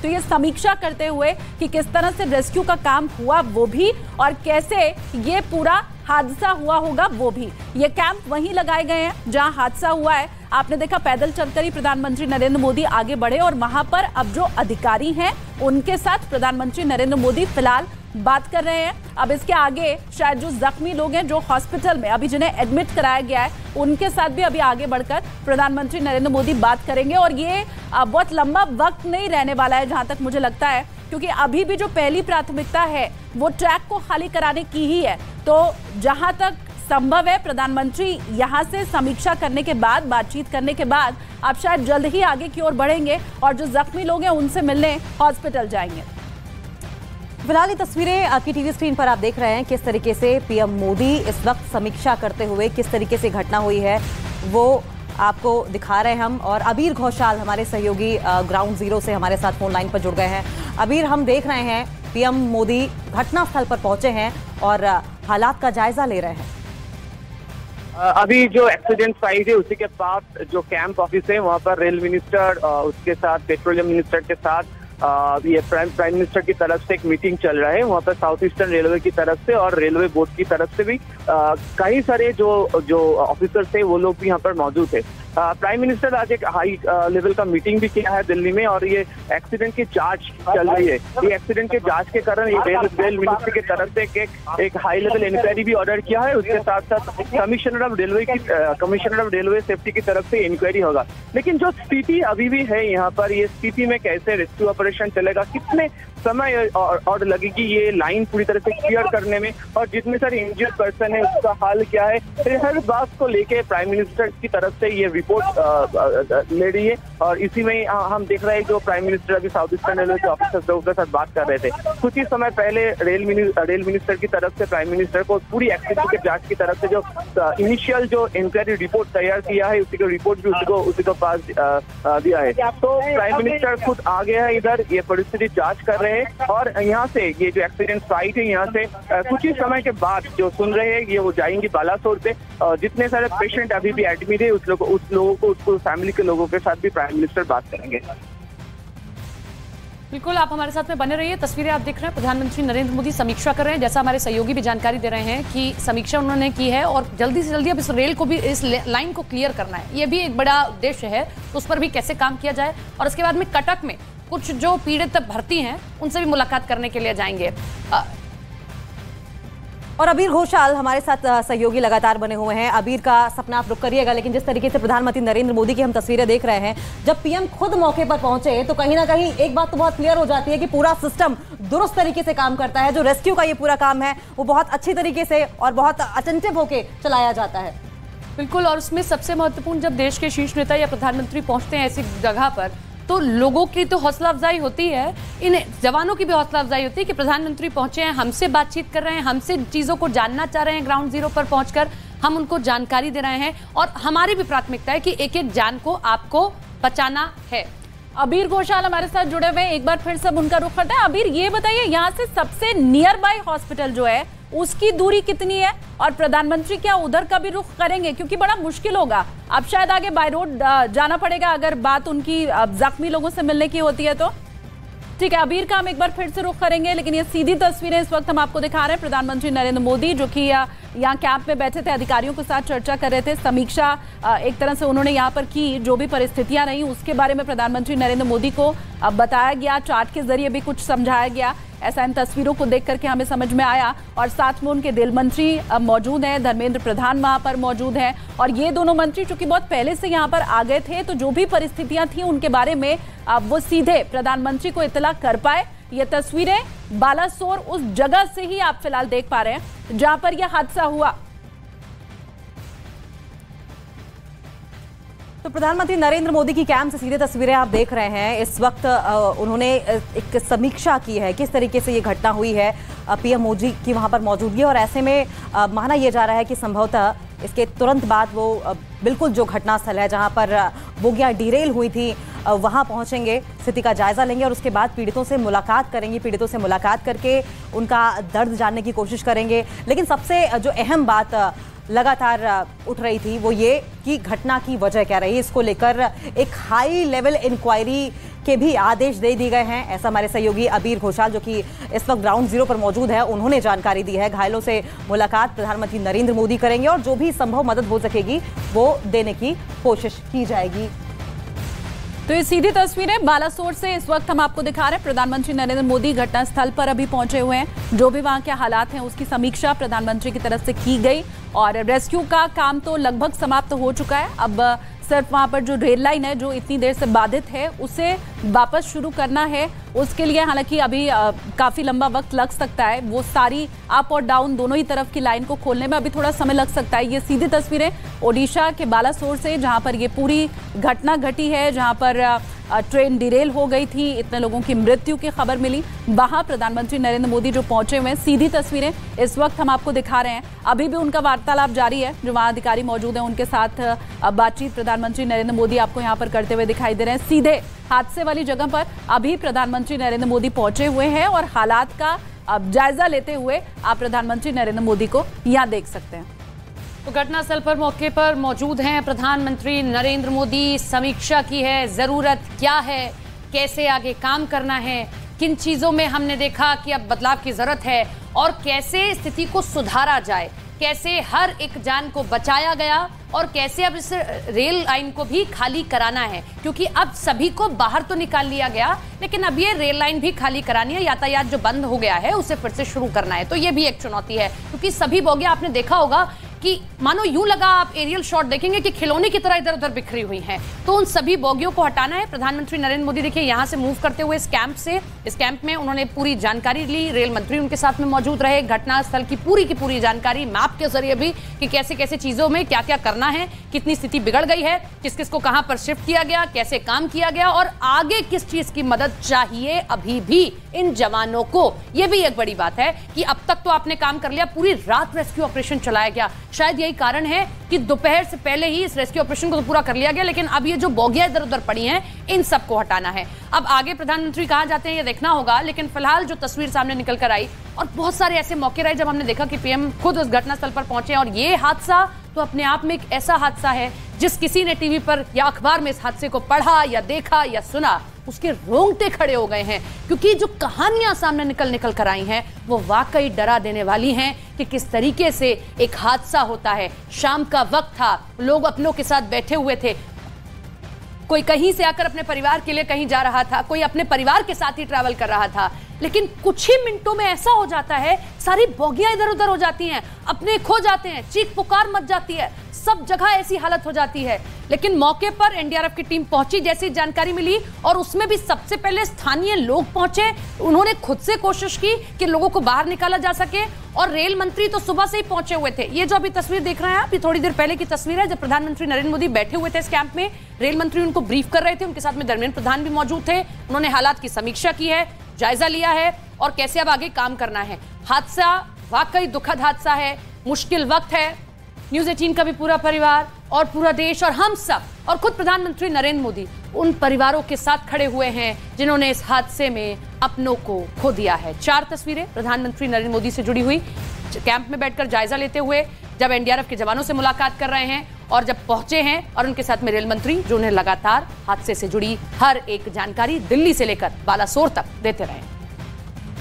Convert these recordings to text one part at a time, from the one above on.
तो ये समीक्षा करते हुए कि किस तरह से रेस्क्यू का काम हुआ वो भी, और कैसे ये पूरा हादसा हुआ होगा वो भी। ये कैंप वहीं लगाए गए हैं जहां हादसा हुआ है। आपने देखा पैदल चलकर ही प्रधानमंत्री नरेंद्र मोदी आगे बढ़े और वहां पर अब जो अधिकारी हैं उनके साथ प्रधानमंत्री नरेंद्र मोदी फिलहाल बात कर रहे हैं। अब इसके आगे शायद जो जख्मी लोग हैं जो हॉस्पिटल में अभी जिन्हें एडमिट कराया गया है उनके साथ भी अभी आगे बढ़कर प्रधानमंत्री नरेंद्र मोदी बात करेंगे। और ये बहुत लंबा वक्त नहीं रहने वाला है जहां तक मुझे लगता है, क्योंकि अभी भी जो पहली प्राथमिकता है वो ट्रैक को खाली कराने की ही है। तो जहां तक संभव है प्रधानमंत्री यहां से समीक्षा करने के बाद, बातचीत करने के बाद आप शायद जल्द ही आगे की ओर बढ़ेंगे और जो जख्मी लोग हैं उनसे मिलने हॉस्पिटल जाएंगे। फिलहाल ये तस्वीरें आपकी टीवी स्क्रीन पर आप देख रहे हैं किस तरीके से पीएम मोदी इस वक्त समीक्षा करते हुए किस तरीके से घटना हुई है वो आपको दिखा रहे हैं हम। और अबीर घोषाल हमारे सहयोगी ग्राउंड जीरो से हमारे साथ फोन लाइन पर जुड़ गए हैं। अबीर, हम देख रहे हैं पीएम मोदी घटनास्थल पर पहुंचे हैं और हालात का जायजा ले रहे हैं। अभी जो एक्सीडेंट साइट है उसी के पास जो कैंप ऑफिस है वहाँ पर रेल मिनिस्टर उसके साथ पेट्रोलियम मिनिस्टर के साथ ये प्राइम मिनिस्टर की तरफ से एक मीटिंग चल रहा है। वहाँ पर साउथ ईस्टर्न रेलवे की तरफ से और रेलवे बोर्ड की तरफ से भी कई सारे जो ऑफिसर्स थे वो लोग भी यहाँ पर मौजूद थे। प्राइम मिनिस्टर आज एक हाई लेवल का मीटिंग भी किया है दिल्ली में और ये एक्सीडेंट की जांच चल रही है। ये एक्सीडेंट के जांच के कारण ये रेल मिनिस्ट्री की तरफ से एक हाई लेवल इंक्वायरी भी ऑर्डर किया है। उसके साथ साथ कमिश्नर ऑफ रेलवे सेफ्टी की तरफ से इंक्वायरी होगा। लेकिन जो स्थिति अभी भी है यहाँ पर, ये स्थिति में कैसे रेस्क्यू ऑपरेशन चलेगा, कितने समय और लगेगी ये लाइन पूरी तरह से क्लियर करने में, और जितने सारे इंजर्ड पर्सन है उसका हाल क्या है, हर बात को लेके प्राइम मिनिस्टर की तरफ से ये रिपोर्ट ले रही है। और इसी में हम देख रहे हैं जो प्राइम मिनिस्टर अभी साउथ ईस्टर्न रेलवे के ऑफिसर्स लोगों के साथ बात कर रहे थे। कुछ ही समय पहले रेल मिनिस्टर की तरफ से प्राइम मिनिस्टर को पूरी एक्सीडेंट के जांच की तरफ से जो इनिशियल जो इंक्वायरी रिपोर्ट तैयार किया है उसी को रिपोर्ट भी उसी को पास दिया है। तो प्राइम मिनिस्टर खुद आ गया है इधर, ये परिस्थिति जांच कर रहे हैं और यहाँ से ये जो एक्सीडेंट साइट है यहाँ से कुछ ही समय के बाद जो सुन रहे हैं ये वो जाएंगे बालासोर पे। जितने सारे पेशेंट अभी भी एडमिट है उस लोगों को उसको फैमिली के लोगों के साथ भी प्राइम मिनिस्टर बात करेंगे। बिल्कुल, आप हमारे साथ में बने रहिए। तस्वीरें आप देख रहे हैं, प्रधानमंत्री नरेंद्र मोदी समीक्षा कर रहे हैं, जैसा हमारे सहयोगी भी जानकारी दे रहे हैं कि समीक्षा उन्होंने की है और जल्दी से जल्दी अब इस रेल को भी, इस लाइन को क्लियर करना है। ये भी एक बड़ा उद्देश्य है, उस पर भी कैसे काम किया जाए। और उसके बाद में कटक में कुछ जो पीड़ित भर्ती हैं उनसे भी मुलाकात करने के लिए जाएंगे। और अबीर घोषाल हमारे साथ सहयोगी लगातार बने हुए हैं। अबीर का सपना आप रुक करिएगा, लेकिन जिस तरीके से प्रधानमंत्री नरेंद्र मोदी की हम तस्वीरें देख रहे हैं, जब पीएम खुद मौके पर पहुंचे तो कहीं ना कहीं एक बात तो बहुत क्लियर हो जाती है कि पूरा सिस्टम दुरुस्त तरीके से काम करता है। जो रेस्क्यू का ये पूरा काम है वो बहुत अच्छी तरीके से और बहुत अटेंटिव होकर चलाया जाता है। बिल्कुल, और उसमें सबसे महत्वपूर्ण जब देश के शीर्ष नेता या प्रधानमंत्री पहुंचते हैं ऐसी जगह पर तो लोगों की तो हौसला अफजाई होती है, इन जवानों की भी हौसला अफजाई होती है कि प्रधानमंत्री पहुंचे हैं, हमसे बातचीत कर रहे हैं, हमसे चीज़ों को जानना चाह रहे हैं। ग्राउंड जीरो पर पहुंचकर हम उनको जानकारी दे रहे हैं और हमारी भी प्राथमिकता है कि एक एक जान को आपको बचाना है। अबीर घोषाल हमारे साथ जुड़े हुए, एक बार फिर सब उनका रुख करते हैं। अबीर, ये बताइए यहाँ से सबसे नियर बाय हॉस्पिटल जो है उसकी दूरी कितनी है और प्रधानमंत्री क्या उधर का भी रुख करेंगे, क्योंकि बड़ा मुश्किल होगा, अब शायद आगे बाय रोड जाना पड़ेगा अगर बात उनकी जख्मी लोगों से मिलने की होती है तो। ठीक है अबीर का हम एक बार फिर से रुख करेंगे, लेकिन ये सीधी तस्वीरें इस वक्त हम आपको दिखा रहे हैं। प्रधानमंत्री नरेंद्र मोदी जो कि यहाँ कैंप में बैठे थे, अधिकारियों के साथ चर्चा कर रहे थे, समीक्षा एक तरह से उन्होंने यहाँ पर की, जो भी परिस्थितियां रही उसके बारे में प्रधानमंत्री नरेंद्र मोदी को बताया गया, चार्ट के जरिए भी कुछ समझाया गया, ऐसा इन तस्वीरों को देख करके हमें समझ में आया। और साथ में उनके रेल मंत्री मौजूद हैं, धर्मेंद्र प्रधान वहां पर मौजूद हैं और ये दोनों मंत्री चूंकि बहुत पहले से यहाँ पर आ गए थे तो जो भी परिस्थितियां थी उनके बारे में वो सीधे प्रधानमंत्री को इत्तला कर पाए। ये तस्वीरें बालासोर उस जगह से ही आप फिलहाल देख पा रहे हैं जहां पर यह हादसा हुआ। तो प्रधानमंत्री नरेंद्र मोदी की कैंप से सीधे तस्वीरें आप देख रहे हैं। इस वक्त उन्होंने एक समीक्षा की है किस तरीके से ये घटना हुई है, पीएम मोदी की वहां पर मौजूदगी, और ऐसे में माना यह जा रहा है कि संभवतः इसके तुरंत बाद वो बिल्कुल जो घटनास्थल है जहां पर बोगियां डिरेल हुई थी वहां पहुंचेंगे, स्थिति का जायजा लेंगे और उसके बाद पीड़ितों से मुलाकात करेंगे, पीड़ितों से मुलाकात करके उनका दर्द जानने की कोशिश करेंगे। लेकिन सबसे जो अहम बात लगातार उठ रही थी वो ये कि घटना की वजह क्या रही, इसको लेकर एक हाई लेवल इंक्वायरी के भी आदेश दे दिए गए हैं। ऐसा हमारे सहयोगी अबीर घोषाल, जो कि इस वक्त ग्राउंड जीरो पर मौजूद है, उन्होंने जानकारी दी है। घायलों से मुलाकात प्रधानमंत्री नरेंद्र मोदी करेंगे और जो भी संभव मदद हो सकेगी वो देने की कोशिश की जाएगी। तो ये सीधी तस्वीरें बालासोर से इस वक्त हम आपको दिखा रहे हैं। प्रधानमंत्री नरेंद्र मोदी घटनास्थल पर अभी पहुंचे हुए हैं। जो भी वहां के हालात हैं उसकी समीक्षा प्रधानमंत्री की तरफ से की गई और रेस्क्यू का काम तो लगभग समाप्त हो चुका है। अब सिर्फ वहां पर जो रेल लाइन है जो इतनी देर से बाधित है उसे वापस शुरू करना है। उसके लिए हालांकि अभी काफी लंबा वक्त लग सकता है। वो सारी अप और डाउन दोनों ही तरफ की लाइन को खोलने में अभी थोड़ा समय लग सकता है। ये सीधी तस्वीरें ओडिशा के बालासोर से, जहां पर ये पूरी घटना घटी है, जहां पर ट्रेन डिरेल हो गई थी, इतने लोगों की मृत्यु की खबर मिली। वहां प्रधानमंत्री नरेंद्र मोदी जो पहुंचे हुए हैं, सीधी तस्वीरें इस वक्त हम आपको दिखा रहे हैं। अभी भी उनका वार्तालाप जारी है। जो वहां अधिकारी मौजूद हैं उनके साथ बातचीत प्रधानमंत्री नरेंद्र मोदी आपको यहां पर करते हुए दिखाई दे रहे हैं। सीधे हादसे वाली जगह पर अभी प्रधानमंत्री नरेंद्र मोदी पहुंचे हुए हैं और हालात का जायजा लेते हुए आप प्रधानमंत्री नरेंद्र मोदी को यहां देख सकते हैं। तो घटनास्थल पर मौके पर मौजूद हैं प्रधानमंत्री नरेंद्र मोदी। समीक्षा की है, जरूरत क्या है, कैसे आगे काम करना है, किन चीजों में हमने देखा कि अब बदलाव की जरूरत है और कैसे स्थिति को सुधारा जाए, कैसे हर एक जान को बचाया गया और कैसे अब इस रेल लाइन को भी खाली कराना है। क्योंकि अब सभी को बाहर तो निकाल लिया गया, लेकिन अब ये रेल लाइन भी खाली करानी है। यातायात जो बंद हो गया है उसे फिर से शुरू करना है। तो ये भी एक चुनौती है, क्योंकि सभी बोगियां आपने देखा होगा कि मानो यूं लगा, आप एरियल शॉट देखेंगे कि खिलौने की तरह इधर उधर बिखरी हुई हैं। तो उन सभी बोगियों को हटाना है। प्रधानमंत्री नरेंद्र मोदी देखिए यहां से मूव करते हुए इस कैंप में उन्होंने पूरी जानकारी ली। रेल मंत्री उनके साथ में मौजूद रहे। घटनास्थल की पूरी जानकारी मैप के जरिए भी कि कैसे कैसे चीजों में क्या क्या करना है, कितनी स्थिति बिगड़ गई है, किस किस को कहां पर शिफ्ट किया गया, कैसे काम किया गया और आगे किस चीज की मदद चाहिए अभी भी इन जवानों को। यह भी एक बड़ी बात है कि अब तक तो आपने काम कर लिया, पूरी रात रेस्क्यू ऑपरेशन चलाया गया। शायद यही कारण है कि दोपहर से पहले ही इस रेस्क्यू ऑपरेशन को तो पूरा कर लिया गया, लेकिन अब ये जो बोगियां इधर उधर पड़ी हैं इन सबको हटाना है। अब आगे प्रधानमंत्री कहां जाते हैं ये देखना होगा, लेकिन फिलहाल जो तस्वीर सामने निकल कर आई और बहुत सारे ऐसे मौके रहे जब हमने देखा कि पीएम खुद उस घटनास्थल पर पहुंचे। और ये हादसा तो अपने आप में एक ऐसा हादसा है जिस किसी ने टीवी पर या अखबार में इस हादसे को पढ़ा या देखा या सुना, उसके रोंगटे खड़े हो गए हैं। क्योंकि जो कहानियां सामने निकल कर आई हैं वो वाकई डरा देने वाली हैं कि किस तरीके से एक हादसा होता है। शाम का वक्त था, लोग अपनों के साथ बैठे हुए थे, कोई कहीं से आकर अपने परिवार के लिए कहीं जा रहा था, कोई अपने परिवार के साथ ही ट्रैवल कर रहा था, लेकिन कुछ ही मिनटों में ऐसा हो जाता है, सारी बोगियां इधर उधर हो जाती हैं, अपने खो जाते हैं, चीख पुकार मच जाती है, सब जगह ऐसी हालत हो जाती है। लेकिन मौके पर एनडीआरएफ की टीम पहुंची, जैसी जानकारी मिली और उसमें भी सबसे पहले स्थानीय लोग पहुंचे। उन्होंने खुद से कोशिश की कि लोगों को बाहर निकाला जा सके और रेल मंत्री तो सुबह से ही पहुंचे हुए थे। ये जो अभी तस्वीर देख रहे हैं आप, ये थोड़ी देर पहले की तस्वीर है जब प्रधानमंत्री नरेंद्र मोदी बैठे हुए थे इस कैंप में। रेल मंत्री उनको ब्रीफ कर रहे थे, उनके साथ में धर्मेंद्र प्रधान भी मौजूद थे। उन्होंने हालात की समीक्षा की है, जायजा लिया है और कैसे अब आगे काम करना है। हादसा वाकई दुखद हादसा है, मुश्किल वक्त है। न्यूज़ 18 का भी पूरा परिवार और पूरा देश और हम सब और खुद प्रधानमंत्री नरेंद्र मोदी उन परिवारों के साथ खड़े हुए हैं जिन्होंने इस हादसे में अपनों को खो दिया है। 4 तस्वीरें प्रधानमंत्री नरेंद्र मोदी से जुड़ी हुई, कैंप में बैठकर जायजा लेते हुए, जब एनडीआरएफ के जवानों से मुलाकात कर रहे हैं और जब पहुंचे हैं, और उनके साथ में रेल मंत्री जो उन्हें लगातार हादसे से जुड़ी हर एक जानकारी दिल्ली से लेकर बालासोर तक देते रहे।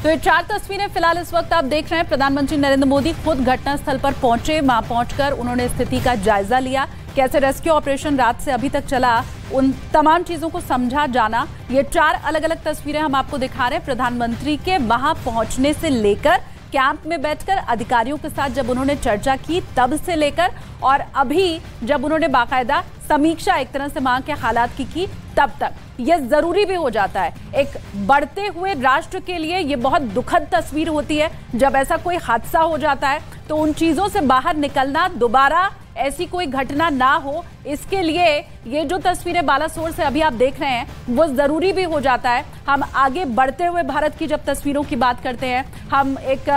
तो ये 4 तस्वीरें फिलहाल इस वक्त आप देख रहे हैं। प्रधानमंत्री नरेंद्र मोदी खुद घटनास्थल पर पहुंचे, वहां पहुंचकर उन्होंने स्थिति का जायजा लिया, कैसे रेस्क्यू ऑपरेशन रात से अभी तक चला, उन तमाम चीजों को समझा जाना। ये 4 अलग अलग तस्वीरें हम आपको दिखा रहे हैं प्रधानमंत्री के वहां पहुंचने से लेकर, कैंप में बैठकर अधिकारियों के साथ जब उन्होंने चर्चा की तब से लेकर, और अभी जब उन्होंने बाकायदा समीक्षा एक तरह से वहां के हालात की तब तक। यह जरूरी भी हो जाता है, एक बढ़ते हुए राष्ट्र के लिए ये बहुत दुखद तस्वीर होती है जब ऐसा कोई हादसा हो जाता है। तो उन चीजों से बाहर निकलना, दोबारा ऐसी कोई घटना ना हो, इसके लिए ये जो तस्वीरें बालासोर से अभी आप देख रहे हैं वो जरूरी भी हो जाता है। हम आगे बढ़ते हुए भारत की जब तस्वीरों की बात करते हैं, हम एक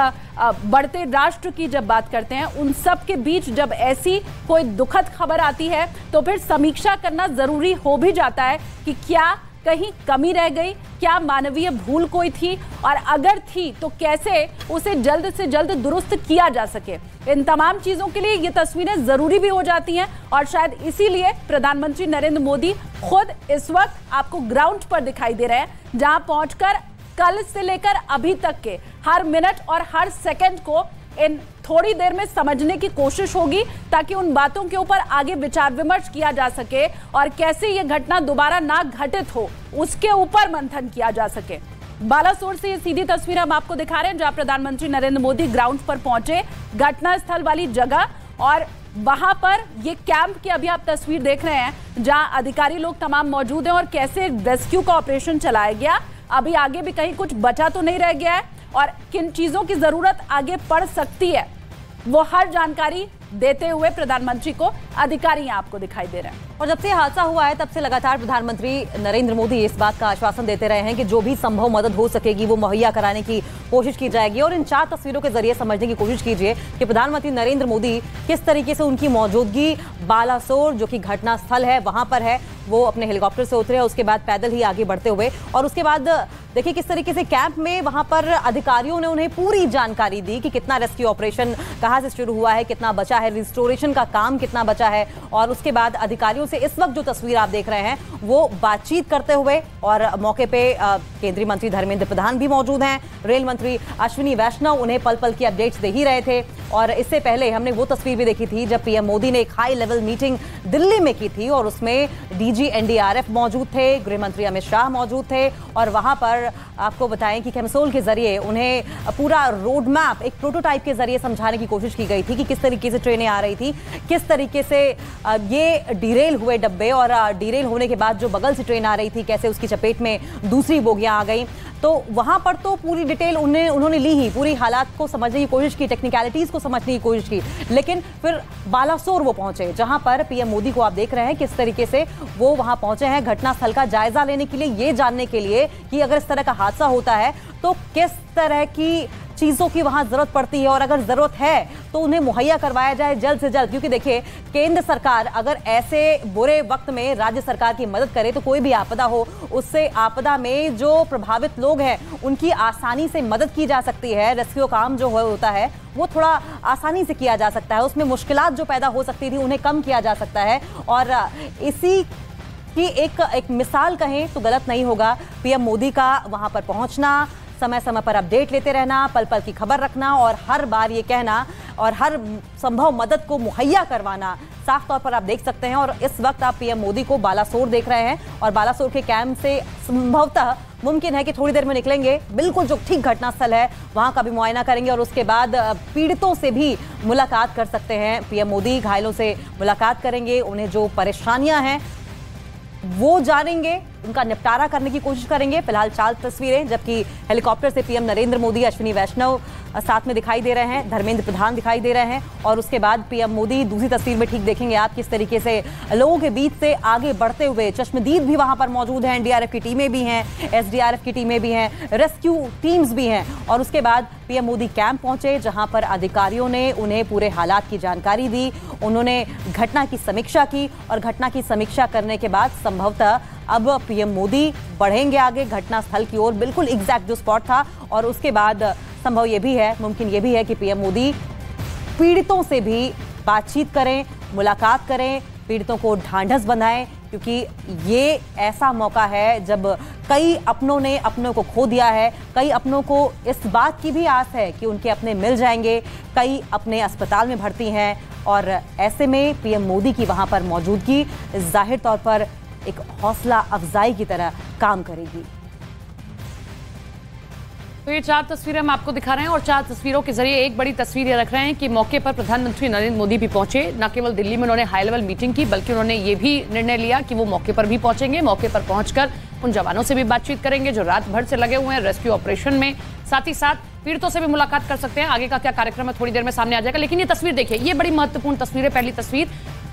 बढ़ते राष्ट्र की जब बात करते हैं, उन सब के बीच जब ऐसी कोई दुखद खबर आती है तो फिर समीक्षा करना जरूरी हो भी जाता है कि क्या कहीं कमी रह गई, क्या मानवीय भूल कोई थी, और अगर थी तो कैसे उसे जल्द से जल्द दुरुस्त किया जा सके। इन तमाम चीजों के लिए ये तस्वीरें जरूरी भी हो जाती हैं और शायद इसीलिए प्रधानमंत्री नरेंद्र मोदी खुद इस वक्त आपको ग्राउंड पर दिखाई दे रहे हैं, जहां पहुंचकर कल से लेकर अभी तक के हर मिनट और हर सेकंड को इन थोड़ी देर में समझने की कोशिश होगी, ताकि उन बातों के ऊपर आगे विचार विमर्श किया जा सके और कैसे ये घटना दोबारा ना घटित हो उसके ऊपर मंथन किया जा सके। बालासोर से ये सीधी तस्वीर हम आपको दिखा रहे हैं, जहां प्रधानमंत्री नरेंद्र मोदी ग्राउंड पर पहुंचे, घटनास्थल वाली जगह, और वहां पर ये कैंप की अभी आप तस्वीर देख रहे हैं, जहां अधिकारी लोग तमाम मौजूद हैं और कैसे रेस्क्यू का ऑपरेशन चलाया गया। अभी आगे भी कहीं कुछ बचा तो नहीं रह गया है, और किन चीजों की जरूरत आगे पड़ सकती है वो हर जानकारी देते हुए प्रधानमंत्री को अधिकारी यहाँ आपको दिखाई दे रहे हैं। और जब से हादसा हुआ है तब से लगातार प्रधानमंत्री नरेंद्र मोदी इस बात का आश्वासन देते रहे हैं कि जो भी संभव मदद हो सकेगी वो मुहैया कराने की कोशिश की जाएगी। और इन 4 तस्वीरों के जरिए समझने की कोशिश कीजिए कि प्रधानमंत्री नरेंद्र मोदी किस तरीके से उनकी मौजूदगी बालासोर जो कि घटनास्थल है वहां पर है, वो अपने हेलीकॉप्टर से उतरे, उसके बाद पैदल ही आगे बढ़ते हुए, और उसके बाद देखिए किस तरीके से कैंप में वहां पर अधिकारियों ने उन्हें पूरी जानकारी दी कि कितना रेस्क्यू ऑपरेशन कहां से शुरू हुआ है, कितना बचा है, रिस्टोरेशन का काम कितना बचा है। और उसके बाद अधिकारियों से इस वक्त जो तस्वीर आप देख रहे हैं वो बातचीत करते हुए, और मौके पे केंद्रीय मंत्री धर्मेंद्र प्रधान भी मौजूद हैं, रेल मंत्री अश्विनी वैष्णव उन्हें पल पल की अपडेट्स दे ही रहे थे। और इससे पहले हमने वो तस्वीर भी देखी थी जब पीएम मोदी ने एक हाई लेवल मीटिंग दिल्ली में की थी, और उसमें डीजी एनडीआरएफ मौजूद थे, गृह मंत्री अमित शाह मौजूद थे, और वहां पर आपको बताएं कि कैमसोल के जरिए उन्हें पूरा रोड मैप एक प्रोटोटाइप के जरिए समझाने की कोशिश की गई थी कि किस तरीके से ट्रेनें आ रही थी, किस तरीके से ये डिरेल हुए डब्बे, और डिरेल होने के बाद जो बगल से ट्रेन आ रही थी कैसे उसकी चपेट में दूसरी बोगियां आ गई। तो वहां पर तो पूरी डिटेल उन्होंने ली ही, पूरी हालात को समझने की कोशिश की, टेक्निकलिटीज को समझने की कोशिश की। लेकिन फिर बालासोर वो पहुंचे, जहां पर पीएम मोदी को आप देख रहे हैं किस तरीके से वो वहां पहुंचे हैं घटनास्थल का जायजा लेने के लिए, ये जानने के लिए कि अगर इस तरह का हादसा होता है तो किस तरह की चीजों की वहां जरूरत पड़ती है, और अगर जरूरत है तो उन्हें मुहैया करवाया जाए जल्द से जल्द। क्योंकि देखिए केंद्र सरकार अगर ऐसे बुरे वक्त में राज्य सरकार की मदद करे तो कोई भी आपदा हो, उससे आपदा में जो प्रभावित लोग हैं उनकी आसानी से मदद की जा सकती है। रेस्क्यू काम जो होता है वो थोड़ा आसानी से किया जा सकता है, उसमें मुश्किलात जो पैदा हो सकती थी उन्हें कम किया जा सकता है। और इसी की एक मिसाल कहें तो गलत नहीं होगा पीएम मोदी का वहां पर पहुंचना, समय समय पर अपडेट लेते रहना, पल पल की खबर रखना, और हर बार ये कहना और हर संभव मदद को मुहैया करवाना। साफ तौर पर आप देख सकते हैं, और इस वक्त आप पीएम मोदी को बालासोर देख रहे हैं, और बालासोर के कैंप से संभवतः मुमकिन है कि थोड़ी देर में निकलेंगे, बिल्कुल जो ठीक घटनास्थल है वहां का भी मुआयना करेंगे, और उसके बाद पीड़ितों से भी मुलाकात कर सकते हैं पीएम मोदी। घायलों से मुलाकात करेंगे, उन्हें जो परेशानियां हैं वो जानेंगे, उनका निपटारा करने की कोशिश करेंगे। फिलहाल 4 तस्वीरें, जबकि हेलीकॉप्टर से पीएम नरेंद्र मोदी, अश्विनी वैष्णव साथ में दिखाई दे रहे हैं, धर्मेंद्र प्रधान दिखाई दे रहे हैं, और उसके बाद पीएम मोदी दूसरी तस्वीर में ठीक देखेंगे आप किस तरीके से लोगों के बीच से आगे बढ़ते हुए। चश्मदीद भी वहां पर मौजूद हैं, एनडीआरएफ की टीमें भी हैं, एसडीआरएफ की टीमें भी हैं, रेस्क्यू टीम्स भी हैं। और उसके बाद पीएम मोदी कैंप पहुंचे, जहां पर अधिकारियों ने उन्हें पूरे हालात की जानकारी दी, उन्होंने घटना की समीक्षा की, और घटना की समीक्षा करने के बाद संभवतः अब पीएम मोदी बढ़ेंगे आगे घटनास्थल की ओर, बिल्कुल एग्जैक्ट जो स्पॉट था। और उसके बाद संभव ये भी है, मुमकिन ये भी है कि पीएम मोदी पीड़ितों से भी बातचीत करें, मुलाकात करें, पीड़ितों को ढांढस बंधाएं, क्योंकि ये ऐसा मौका है जब कई अपनों ने अपनों को खो दिया है, कई अपनों को इस बात की भी आस है कि उनके अपने मिल जाएंगे, कई अपने अस्पताल में भर्ती हैं, और ऐसे में पीएम मोदी की वहां पर मौजूदगी जाहिर तौर पर एक हौसला अफजाई की तरह काम करेगी। तो ये 4 तस्वीरें हम आपको दिखा रहे हैं, और 4 तस्वीरों के जरिए एक बड़ी तस्वीर ये रख रहे हैं कि मौके पर प्रधानमंत्री नरेंद्र मोदी भी पहुंचे। न केवल दिल्ली में उन्होंने हाई लेवल मीटिंग की, बल्कि उन्होंने ये भी निर्णय लिया कि वो मौके पर भी पहुंचेंगे, मौके पर पहुंचकर उन जवानों से भी बातचीत करेंगे जो रात भर से लगे हुए हैं रेस्क्यू ऑपरेशन में, साथ ही साथ पीड़ितों से भी मुलाकात कर सकते हैं। आगे का क्या कार्यक्रम है थोड़ी देर में सामने आ जाएगा, लेकिन ये तस्वीर देखिए, ये बड़ी महत्वपूर्ण तस्वीर है। पहली तस्वीर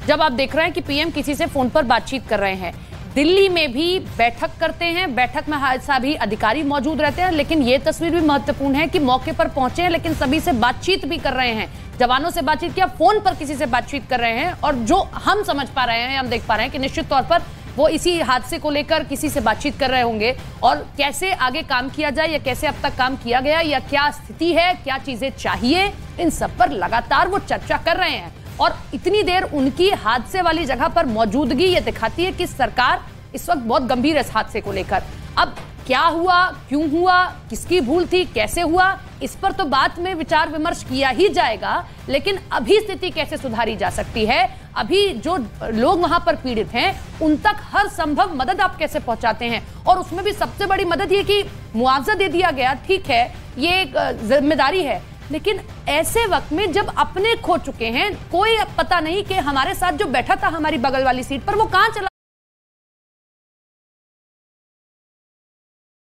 जब आप देख रहे हैं कि पीएम किसी से फोन पर बातचीत कर रहे हैं, दिल्ली में भी बैठक करते हैं, बैठक में सभी अधिकारी मौजूद रहते हैं, लेकिन ये तस्वीर भी महत्वपूर्ण है कि मौके पर पहुंचे हैं लेकिन सभी से बातचीत भी कर रहे हैं, जवानों से बातचीत किया, फोन पर किसी से बातचीत कर रहे हैं। और जो हम समझ पा रहे हैं, हम देख पा रहे हैं कि निश्चित तौर पर वो इसी हादसे को लेकर किसी से बातचीत कर रहे होंगे, और कैसे आगे काम किया जाए या कैसे अब तक काम किया गया या क्या स्थिति है, क्या चीजें चाहिए, इन सब पर लगातार वो चर्चा कर रहे हैं। और इतनी देर उनकी हादसे वाली जगह पर मौजूदगी ये दिखाती है कि सरकार इस वक्त बहुत गंभीर है इस हादसे को लेकर। अब क्या हुआ, क्यों हुआ, किसकी भूल थी, कैसे हुआ, इस पर तो बाद में विचार विमर्श किया ही जाएगा, लेकिन अभी स्थिति कैसे सुधारी जा सकती है, अभी जो लोग वहां पर पीड़ित हैं उन तक हर संभव मदद आप कैसे पहुंचाते हैं। और उसमें भी सबसे बड़ी मदद ये कि मुआवजा दे दिया गया, ठीक है, ये एक जिम्मेदारी है, लेकिन ऐसे वक्त में जब अपने खो चुके हैं, कोई पता नहीं कि हमारे साथ जो बैठा था हमारी बगल वाली सीट पर वो कहां चला